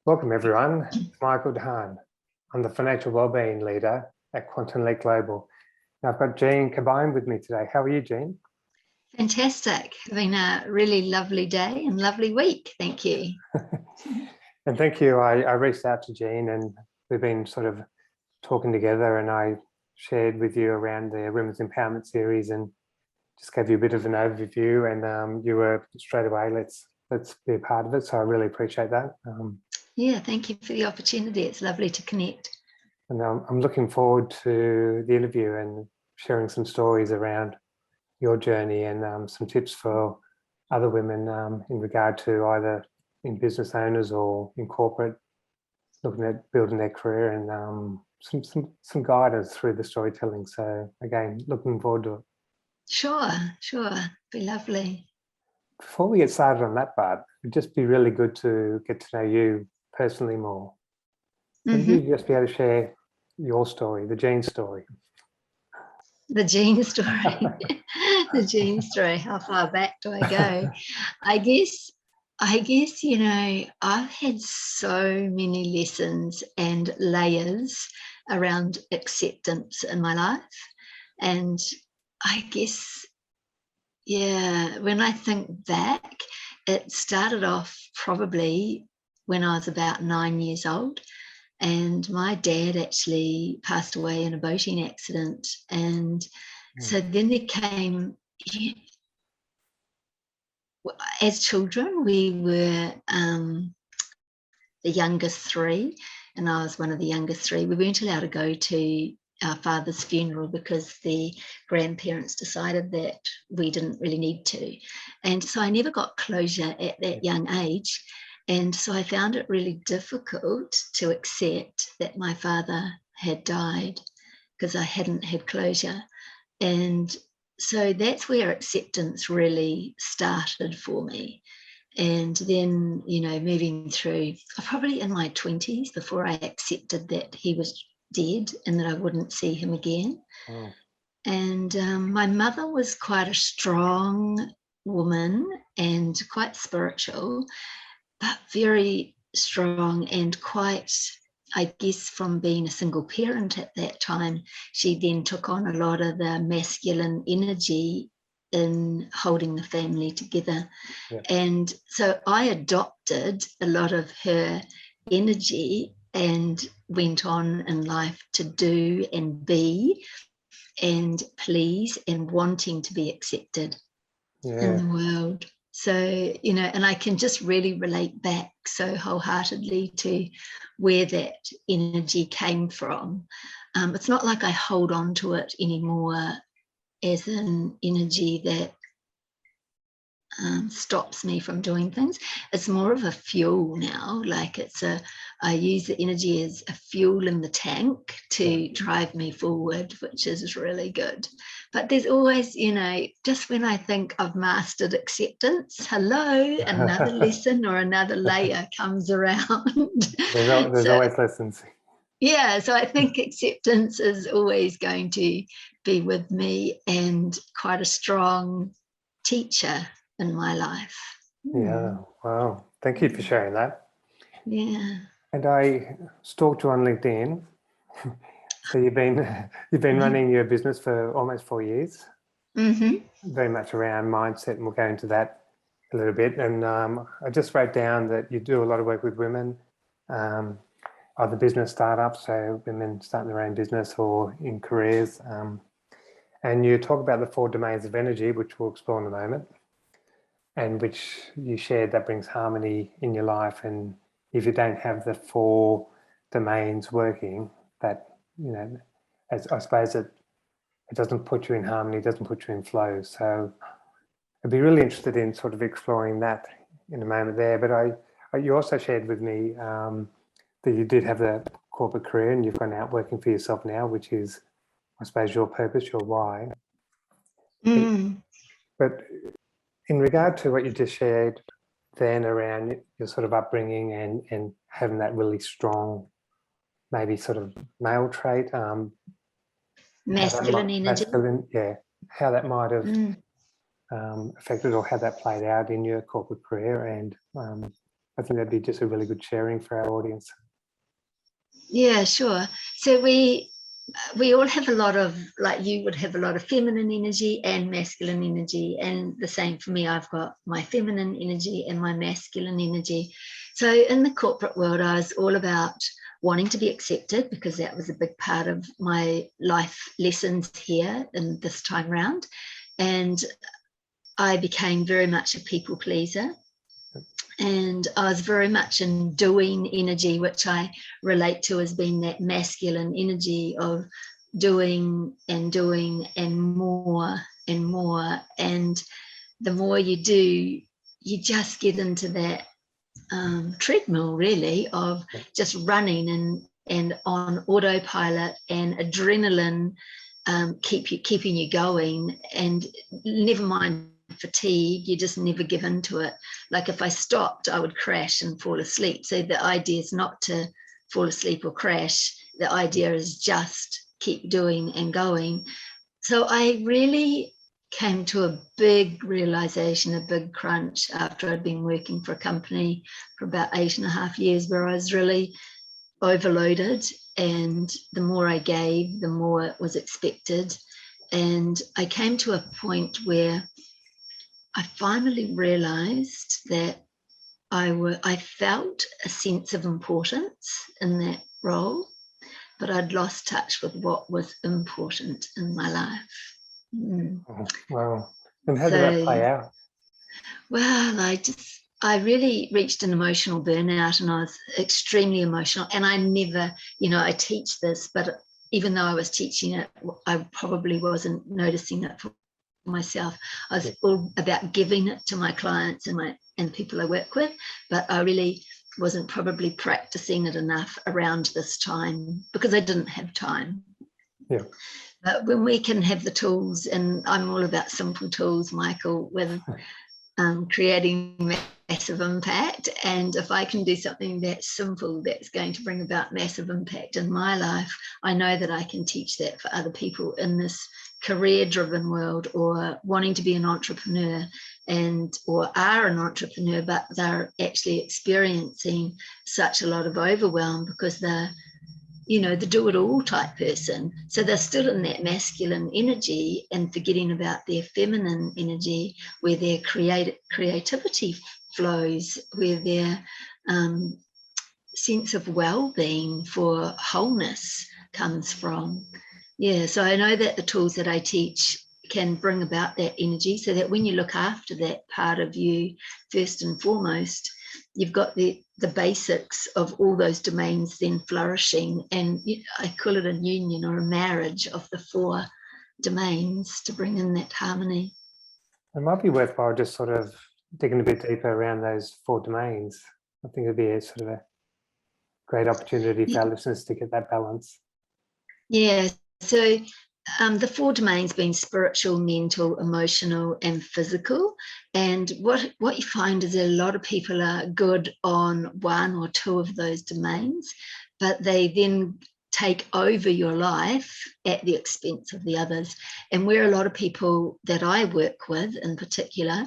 Welcome everyone, it's Michael Dehan. I'm the Financial Wellbeing Leader at Quantum Leap Global. Now I've got Jean Cobine with me today. How are you, Jean? Fantastic. Having a really lovely day and lovely week. Thank you. And thank you. I reached out to Jean and we've been sort of talking together, and I shared with you around the Women's Empowerment series and just gave you a bit of an overview, and you were straight away, let's be a part of it. So I really appreciate that. Yeah, thank you for the opportunity. It's lovely to connect. And I'm looking forward to the interview and sharing some stories around your journey and some tips for other women in regard to either in business owners or in corporate, looking at building their career, and some guidance through the storytelling. So again, looking forward to it. Sure. Be lovely. Before we get started on that part, it'd just be really good to get to know you personally more. Would you just be able to share your story, the Jean story? The Jean story. The Jean story. How far back do I go? I guess, you know, I've had so many lessons and layers around acceptance in my life. And I guess, yeah, when I think back, it started off probably when I was about 9 years old. And my dad actually passed away in a boating accident. And so then there came, as children, we were the youngest three, and I was one of the youngest three. We weren't allowed to go to our father's funeral because the grandparents decided that we didn't really need to. And so I never got closure at that young age. And so I found it really difficult to accept that my father had died because I hadn't had closure. And so that's where acceptance really started for me. And then, you know, moving through, probably in my 20s before I accepted that he was dead and that I wouldn't see him again. Oh. And my mother was quite a strong woman and quite spiritual, but very strong and quite, I guess, from being a single parent at that time, she then took on a lot of the masculine energy in holding the family together. Yeah. And so I adopted a lot of her energy and went on in life to do and be and please and wanting to be accepted in the world. So, you know, and I can just really relate back so wholeheartedly to where that energy came from. It's not like I hold on to it anymore as an energy that stops me from doing things. It's more of a fuel now. Like I use the energy as a fuel in the tank to drive me forward, which is really good. But there's always, you know, just when I think I've mastered acceptance, hello, another lesson or another layer comes around. There's always lessons. Yeah, so I think acceptance is always going to be with me and quite a strong teacher in my life. Yeah, wow. Thank you for sharing that. Yeah. And I stalked you on LinkedIn. So you've been running your business for almost 4 years. Very much around mindset, and we'll go into that a little bit. And I just wrote down that you do a lot of work with women, either business startups, so women starting their own business or in careers. And you talk about the 4 domains of energy, which we'll explore in a moment, and which you shared that brings harmony in your life. And if you don't have the 4 domains working, that, you know, as I suppose it doesn't put you in harmony, it doesn't put you in flow. So I'd be really interested in sort of exploring that in a moment there. But you also shared with me that you did have the corporate career and you've gone out working for yourself now, which is, I suppose, your purpose, your why. But in regard to what you just shared then around your sort of upbringing and having that really strong, maybe sort of male trait, masculine energy. How that might have affected or how that played out in your corporate career, and I think that'd be just a really good sharing for our audience. Yeah, sure. So we all have a lot of, like you would have a lot of feminine energy and masculine energy, and the same for me. I've got my feminine energy and my masculine energy. So in the corporate world, I was all about wanting to be accepted, because that was a big part of my life lessons here in this time round. And I became very much a people pleaser. And I was very much in doing energy, which I relate to as being that masculine energy of doing and more and more. And the more you do, you just get into that treadmill, really, of just running and on autopilot, and adrenaline keeping you going, and never mind fatigue, you just never give into it. Like if I stopped, I would crash and fall asleep. So the idea is not to fall asleep or crash. The idea is just keep doing and going. So I really came to a big realization, a big crunch, after I'd been working for a company for about 8.5 years, where I was really overloaded, and the more I gave, the more it was expected. And I came to a point where I finally realized that I felt a sense of importance in that role, but I'd lost touch with what was important in my life. Oh, wow. And how did that play out? Well, I really reached an emotional burnout, and I was extremely emotional. And I never, I teach this, but even though I was teaching it, I probably wasn't noticing it for myself. I was all about giving it to my clients and people I work with, but I really wasn't probably practicing it enough around this time, because I didn't have time. Yeah. But when we can have the tools, and I'm all about simple tools, Michael, with creating massive impact. And if I can do something that's simple that's going to bring about massive impact in my life, I know that I can teach that for other people in this career-driven world, or wanting to be an entrepreneur, or are an entrepreneur, but they're actually experiencing such a lot of overwhelm because they're the do-it-all type person. So they're still in that masculine energy and forgetting about their feminine energy, where their creativity flows, where their sense of well-being for wholeness comes from. Yeah, so I know that the tools that I teach can bring about that energy, so that when you look after that part of you, first and foremost, you've got the basics of all those domains then flourishing. And I call it a union or a marriage of the 4 domains to bring in that harmony. It might be worthwhile just sort of digging a bit deeper around those 4 domains. I think it'd be a sort of a great opportunity for our listeners to get that balance. Yeah, so the 4 domains being spiritual, mental, emotional, and physical. And what you find is that a lot of people are good on 1 or 2 of those domains, but they then take over your life at the expense of the others. And where a lot of people that I work with in particular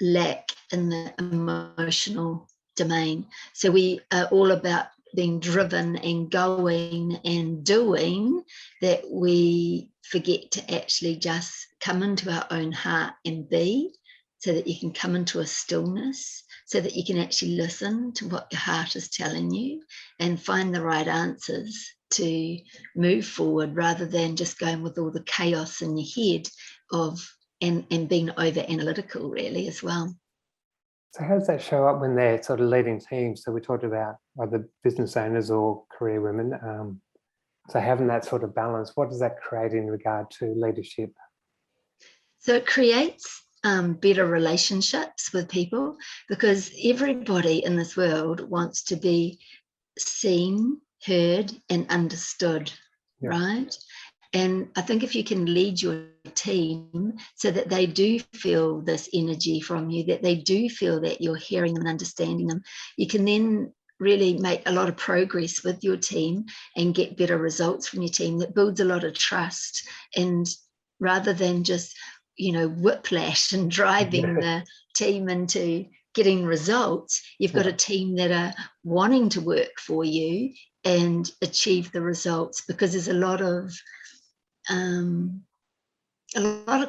lack in the emotional domain. So we are all about being driven and going and doing, that we forget to actually just come into our own heart and be, so that you can come into a stillness, so that you can actually listen to what your heart is telling you and find the right answers to move forward, rather than just going with all the chaos in your head and being over analytical, really, as well. So how does that show up when they're sort of leading teams? So we talked about either business owners or career women. So having that sort of balance, what does that create in regard to leadership? So it creates better relationships with people, because everybody in this world wants to be seen, heard, and understood, right? And I think if you can lead your team so that they do feel this energy from you, that they do feel that you're hearing them and understanding them, you can then really make a lot of progress with your team and get better results from your team. That builds a lot of trust, and rather than just whiplash and driving the team into getting results, you've got a team that are wanting to work for you and achieve the results, because there's a lot of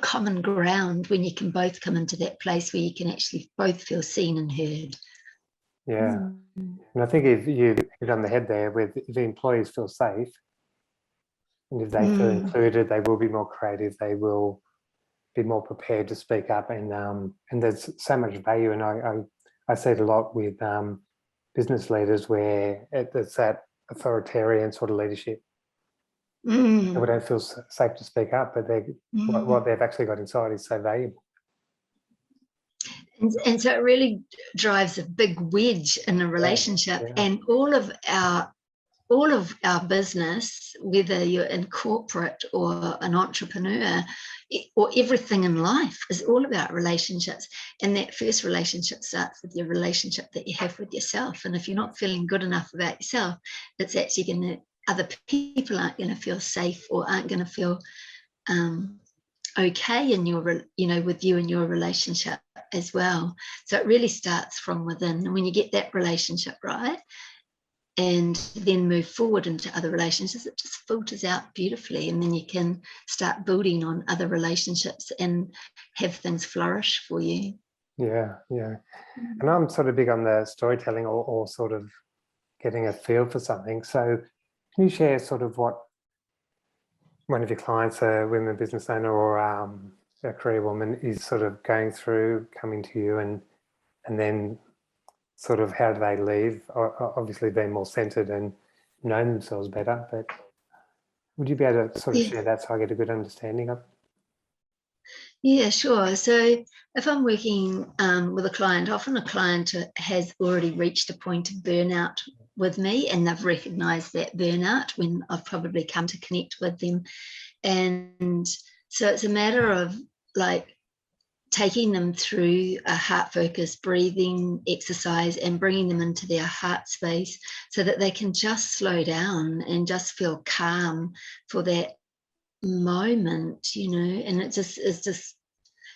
common ground when you can both come into that place where you can actually both feel seen and heard. Yeah. And I think if you hit on the head there, with if the employees feel safe and if they feel included, they will be more creative, they will be more prepared to speak up, and there's so much value. And I see it a lot with business leaders where it's that authoritarian sort of leadership. They don't feel safe to speak up, but what they've actually got inside is so valuable. And so it really drives a big wedge in a relationship. And all of our business, whether you're in corporate or an entrepreneur or everything in life, is all about relationships. And that first relationship starts with your relationship that you have with yourself. And if you're not feeling good enough about yourself, it's actually going to, other people aren't going to feel safe or aren't going to feel okay in your, with you and your relationship as well. So it really starts from within. And when you get that relationship right, and then move forward into other relationships, it just filters out beautifully. And then you can start building on other relationships and have things flourish for you. Yeah. And I'm sort of big on the storytelling or sort of getting a feel for something. So can you share sort of what one of your clients, a women business owner or a career woman, is sort of going through, coming to you, and then sort of how do they leave? Obviously being more centered and know themselves better, but would you be able to sort of share that so I get a good understanding of it? Yeah, sure. So if I'm working with a client, often a client has already reached a point of burnout with me, and they've recognized that burnout when I've probably come to connect with them. And so it's a matter of like taking them through a heart-focused breathing exercise and bringing them into their heart space so that they can just slow down and just feel calm for that moment, and it's just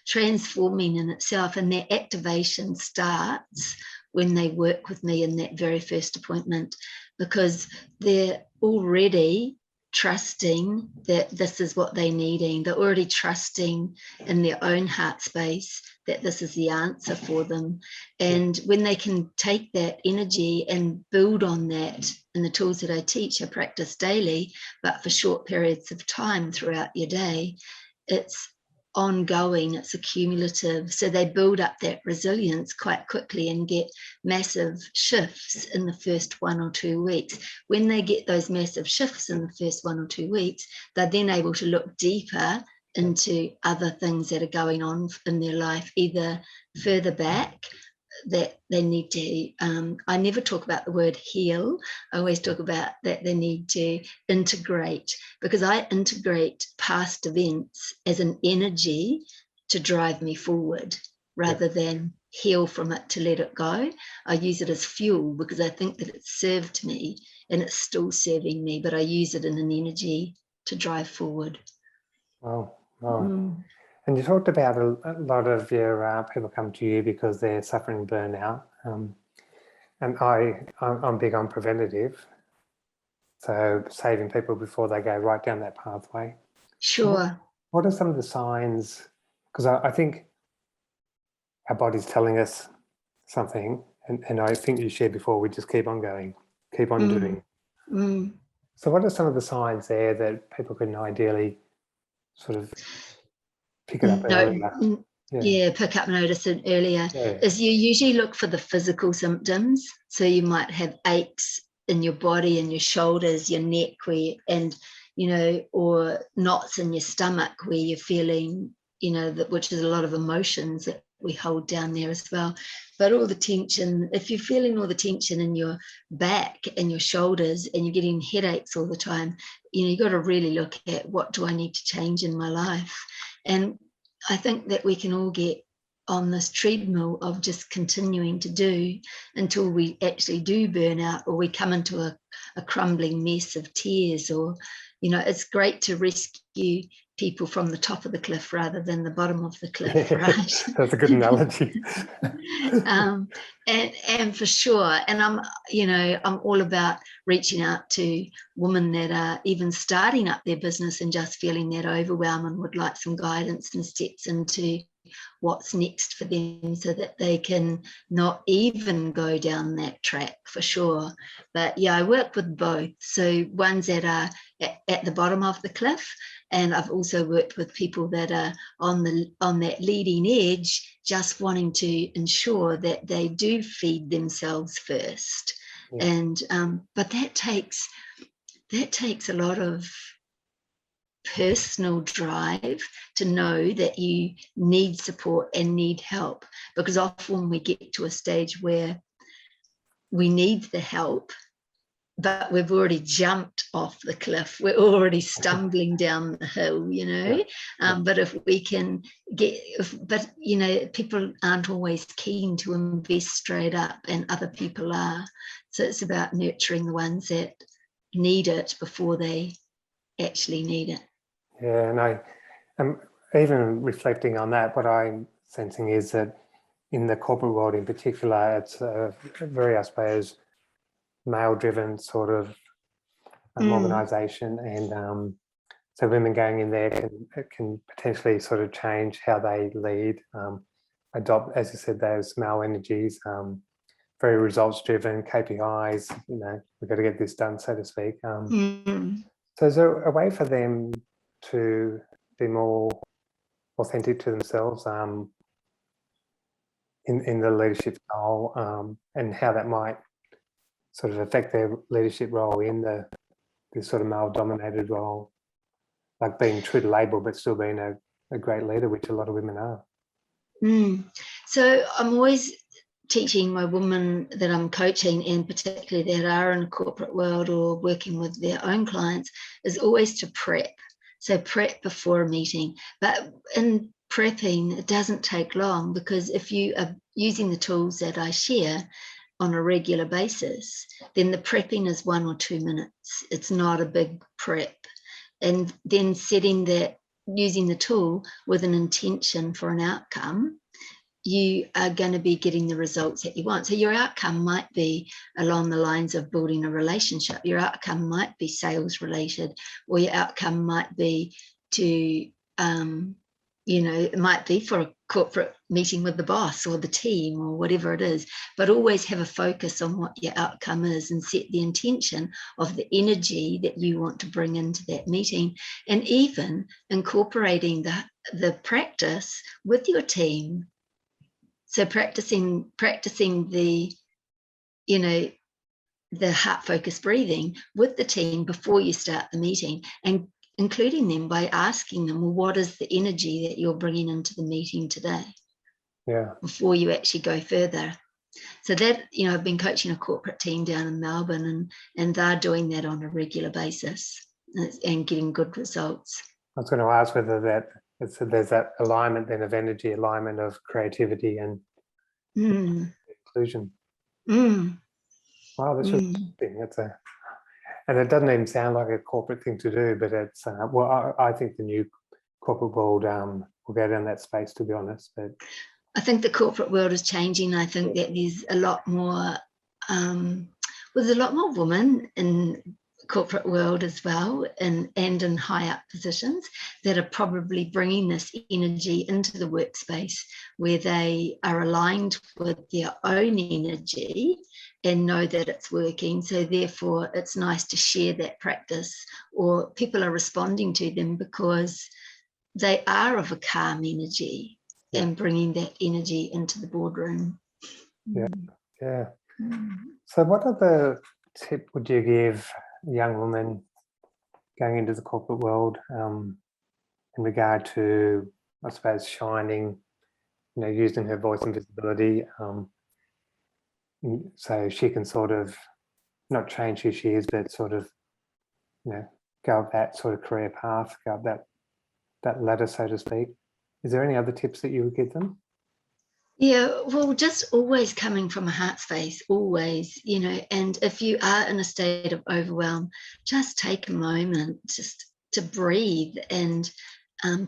transforming in itself. And their activation starts when they work with me in that very first appointment, because they're already trusting that this is what they're needing. They're already trusting in their own heart space that this is the answer for them. And when they can take that energy and build on that, and the tools that I teach, I practice daily, but for short periods of time throughout your day, it's ongoing, it's accumulative. So they build up that resilience quite quickly and get massive shifts in the first 1 or 2 weeks. When they get those massive shifts in the first 1 or 2 weeks, they're then able to look deeper into other things that are going on in their life, either further back that they need to, I never talk about the word heal. I always talk about that they need to integrate, because I integrate past events as an energy to drive me forward rather than heal from it to let it go. I use it as fuel because I think that it served me and it's still serving me, but I use it in an energy to drive forward. Wow. And you talked about a lot of your people come to you because they're suffering burnout. And I'm big on preventative. So saving people before they go right down that pathway. Sure. What are some of the signs? Because I think our body's telling us something. And I think you shared before, we just keep on going, keep on doing. So what are some of the signs there that people can ideally sort of pick it up earlier? Pick up notice earlier. Is you usually look for the physical symptoms. So you might have aches in your body, in your shoulders, your neck, or knots in your stomach where you're feeling, which is a lot of emotions that we hold down there as well. But all the tension, if you're feeling all the tension in your back and your shoulders and you're getting headaches all the time, you've got to really look at, what do I need to change in my life? And I think that we can all get on this treadmill of just continuing to do until we actually do burn out, or we come into a crumbling mess of tears, or, it's great to rescue people from the top of the cliff rather than the bottom of the cliff, right? That's a good analogy. And for sure, and I'm all about reaching out to women that are even starting up their business and just feeling that overwhelm and would like some guidance and steps into what's next for them so that they can not even go down that track, for sure. But yeah, I work with both. So ones that are at the bottom of the cliff, and I've also worked with people that are on that leading edge, just wanting to ensure that they do feed themselves first. Yeah. And but that takes a lot of personal drive to know that you need support and need help, because often we get to a stage where we need the help, but we've already jumped off the cliff, we're already stumbling down the hill, but if we can people aren't always keen to invest straight up, and other people are, so it's about nurturing the ones that need it before they actually need it. Yeah, and I'm even reflecting on that, what I'm sensing is that in the corporate world in particular, it's a very, I suppose, male-driven sort of organisation, and so women going in there can potentially sort of change how they lead, adopt, as you said, those male energies, very results-driven, KPIs, we've got to get this done, so to speak. So is there a way for them to be more authentic to themselves in the leadership role, and how that might sort of affect their leadership role in this sort of male-dominated role, like being true to label but still being a great leader, which a lot of women are? So I'm always teaching my women that I'm coaching, and particularly that are in the corporate world or working with their own clients, is always to prep. So prep before a meeting. But in prepping, it doesn't take long, because if you are using the tools that I share on a regular basis, then the prepping is 1 or 2 minutes. It's not a big prep. And then setting that, using the tool with an intention for an outcome, you are going to be getting the results that you want. So your outcome might be along the lines of building a relationship. Your outcome might be sales related, or your outcome might be to, it might be for a corporate meeting with the boss or the team or whatever it is, but always have a focus on what your outcome is and set the intention of the energy that you want to bring into that meeting, and even incorporating the practice with your team. So practicing the, the heart focused breathing with the team before you start the meeting, and including them by asking them, well, what is the energy that you're bringing into the meeting today? Yeah. Before you actually go further. So that, I've been coaching a corporate team down in Melbourne, and they're doing that on a regular basis and getting good results. I was going to ask whether there's that alignment then of energy, alignment of creativity and inclusion. Wow, that's just interesting. And it doesn't even sound like a corporate thing to do, but it's I think the new corporate world will go down that space, to be honest. But I think the corporate world is changing. I think that there's a lot more women in corporate world as well, and in high up positions, that are probably bringing this energy into the workspace, where they are aligned with their own energy and know that it's working. So therefore it's nice to share that practice, or people are responding to them because they are of a calm energy and bringing that energy into the boardroom. Yeah. So what other tip would you give young women going into the corporate world in regard to, I suppose, shining, using her voice and visibility, so she can sort of not change who she is, but sort of, go up that sort of career path, go up that ladder, so to speak? Is there any other tips that you would give them? Yeah, well, just always coming from a heart space, always, and if you are in a state of overwhelm, just take a moment just to breathe and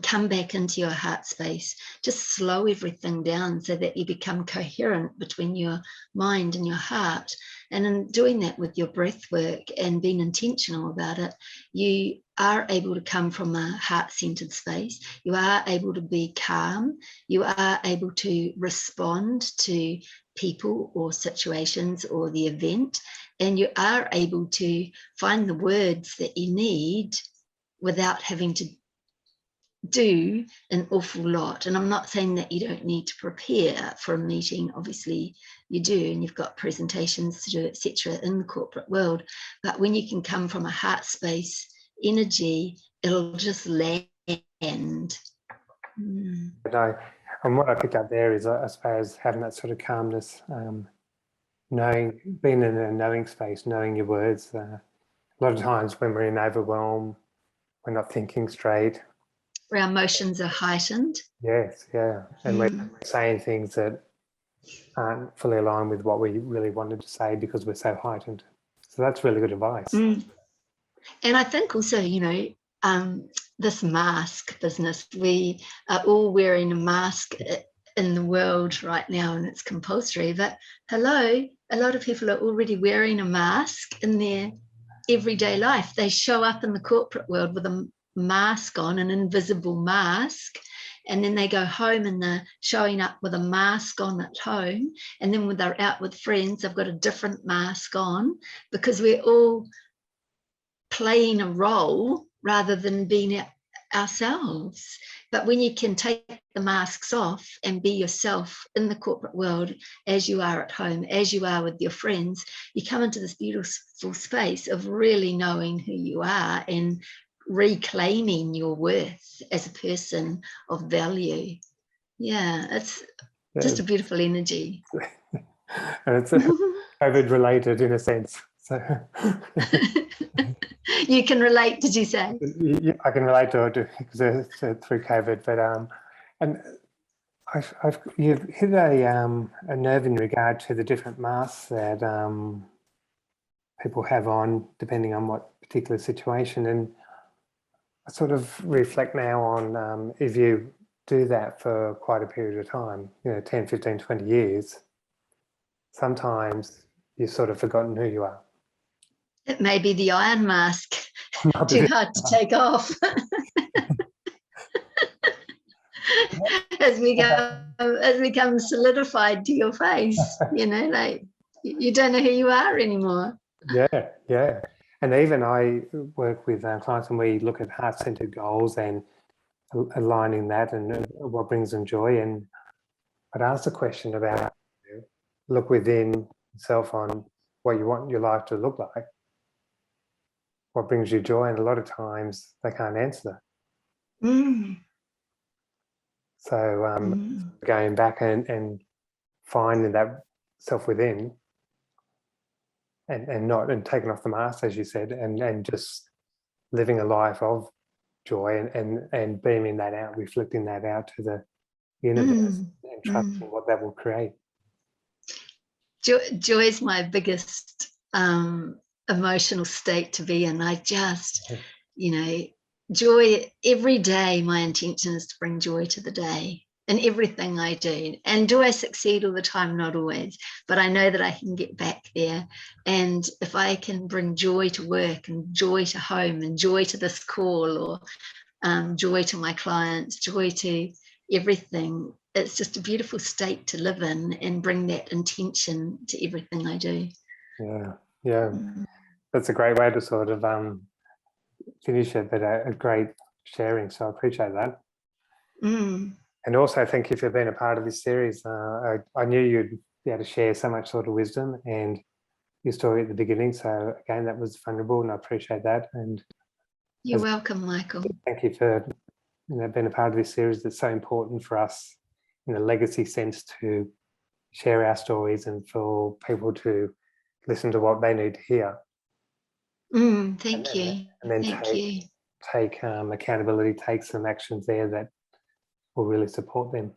come back into your heart space. Just slow everything down so that you become coherent between your mind and your heart. And in doing that with your breath work and being intentional about it, you are able to come from a heart-centered space. You are able to be calm. You are able to respond to people or situations or the event. And you are able to find the words that you need without having to do an awful lot. And I'm not saying that you don't need to prepare for a meeting. Obviously you do, and you've got presentations to do, etc., in the corporate world. But when you can come from a heart space energy, it'll just land. And what I picked up there is, I suppose, having that sort of calmness, knowing, being in a knowing space, knowing your words. A lot of times when we're in overwhelm, we're not thinking straight. Our emotions are heightened. Yes, yeah. And we're saying things that aren't fully aligned with what we really wanted to say because we're so heightened. So that's really good advice. And I think also, you know, this mask business, we are all wearing a mask in the world right now, and it's compulsory. But hello, a lot of people are already wearing a mask in their everyday life. They show up in the corporate world with a mask on, an invisible mask, and then they go home and they're showing up with a mask on at home, and then when they're out with friends they've got a different mask on, because we're all playing a role rather than being ourselves. But when you can take the masks off and be yourself in the corporate world as you are at home, as you are with your friends, you come into this beautiful space of really knowing who you are and reclaiming your worth as a person of value. Yeah, it's just a beautiful energy. And it's COVID related in a sense. So you can relate, did you say? Yeah, I can relate to it because through COVID, but and you've hit a nerve in regard to the different masks that people have on depending on what particular situation. And I sort of reflect now on if you do that for quite a period of time, 10, 15, 20 years, sometimes you've sort of forgotten who you are. It may be the iron mask, too hard to take off. As become solidified to your face, like you don't know who you are anymore. Yeah. And even I work with clients and we look at heart-centered goals and aligning that and what brings them joy. And I'd ask the question about look within yourself on what you want your life to look like. What brings you joy? And a lot of times they can't answer that. So going back and finding that self within and taking off the mask, as you said, and just living a life of joy and beaming that out, reflecting that out to the universe and trusting what that will create. Joy is my biggest emotional state to be in. I just, joy every day. My intention is to bring joy to the day in everything I do. And do I succeed all the time? Not always, but I know that I can get back there. And if I can bring joy to work and joy to home and joy to this call or joy to my clients, joy to everything, it's just a beautiful state to live in and bring that intention to everything I do. Yeah. That's a great way to sort of finish it, but a great sharing. So I appreciate that. And also thank you for being a part of this series. I knew you'd be able to share so much sort of wisdom and your story at the beginning. So again, that was vulnerable and I appreciate that. And you're welcome, Michael. Thank you for being a part of this series that's so important for us in a legacy sense to share our stories and for people to listen to what they need to hear. Thank you. And then take accountability, take some actions there that will really support them.